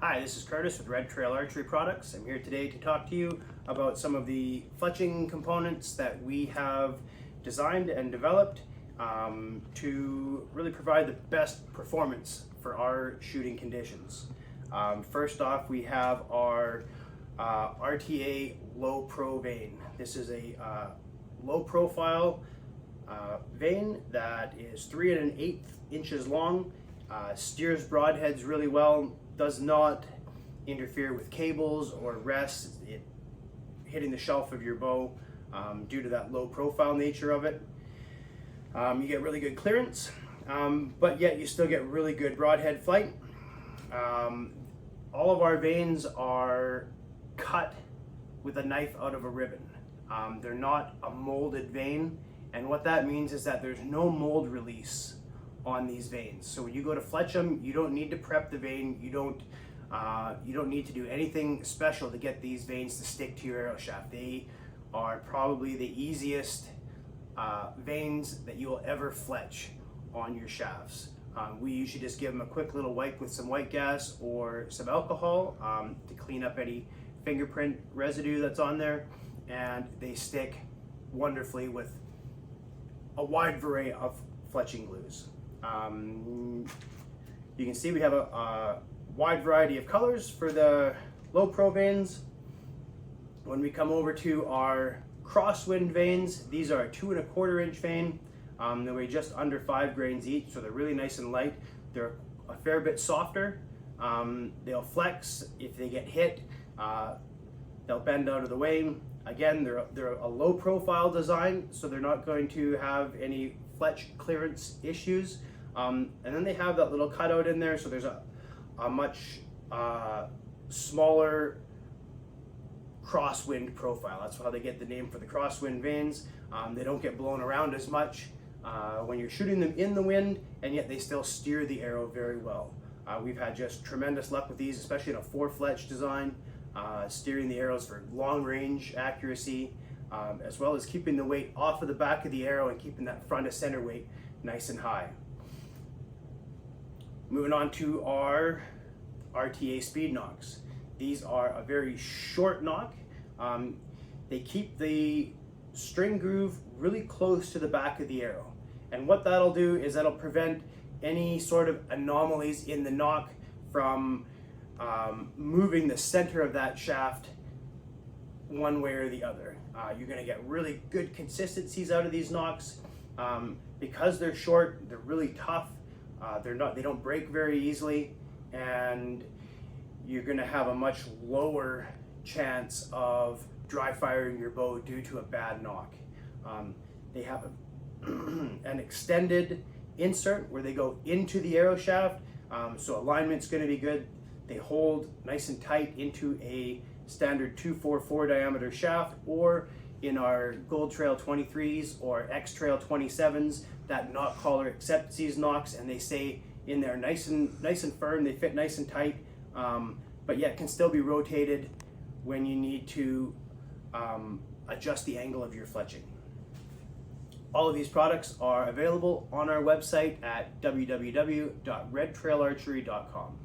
Hi, this is Curtis with Red Trail Archery products. I'm here today to talk to you about some of the fletching components that we have designed and developed to really provide the best performance for our shooting conditions. First off, we have our RTA Low Pro Vane. This is a low profile vane that is 3 1/8 inches long, steers broadheads really well, does not interfere with cables or rests it hitting the shelf of your bow due to that low profile nature of it. You get really good clearance, but yet you still get really good broadhead flight. All of our vanes are cut with a knife out of a ribbon. They're not a molded vane, and what that means is that there's no mold release on these vanes. So when you go to fletch them, you don't need to prep the vane. You don't need to do anything special to get these vanes to stick to your arrow shaft. They are probably the easiest vanes that you will ever fletch on your shafts. We usually just give them a quick little wipe with some white gas or some alcohol to clean up any fingerprint residue that's on there, and they stick wonderfully with a wide variety of fletching glues. You can see we have a wide variety of colors for the Low Pro Vanes. When we come over to our Crosswind Vanes, these are a 2 1/4 inch vane. They weigh just under 5 grains each, so they're really nice and light. They're a fair bit softer. They'll flex if they get hit. They'll bend out of the way. Again, they're a low profile design, so they're not going to have any fletch clearance issues. And then they have that little cutout in there, so there's a much smaller crosswind profile. That's how they get the name for the crosswind vanes. They don't get blown around as much when you're shooting them in the wind, and yet they still steer the arrow very well. We've had just tremendous luck with these, especially in a 4-fletch design, steering the arrows for long range accuracy, as well as keeping the weight off of the back of the arrow and keeping that front of center weight nice and high. Moving on to our RTA Speed Nocks. These are a very short knock. They keep the string groove really close to the back of the arrow. And what that'll do is that'll prevent any sort of anomalies in the knock from moving the center of that shaft one way or the other. You're gonna get really good consistencies out of these knocks. Because they're short, they're really tough. They don't break very easily, and you're gonna have a much lower chance of dry firing your bow due to a bad knock. They have an extended insert where they go into the arrow shaft, so alignment's gonna be good. They hold nice and tight into a standard 244 diameter shaft, or in our Gold Trail 23s or X Trail 27s, that knock collar accepts these knocks, and they stay in there nice and firm. They fit nice and tight, but yet can still be rotated when you need to adjust the angle of your fletching. All of these products are available on our website at www.redtrailarchery.com.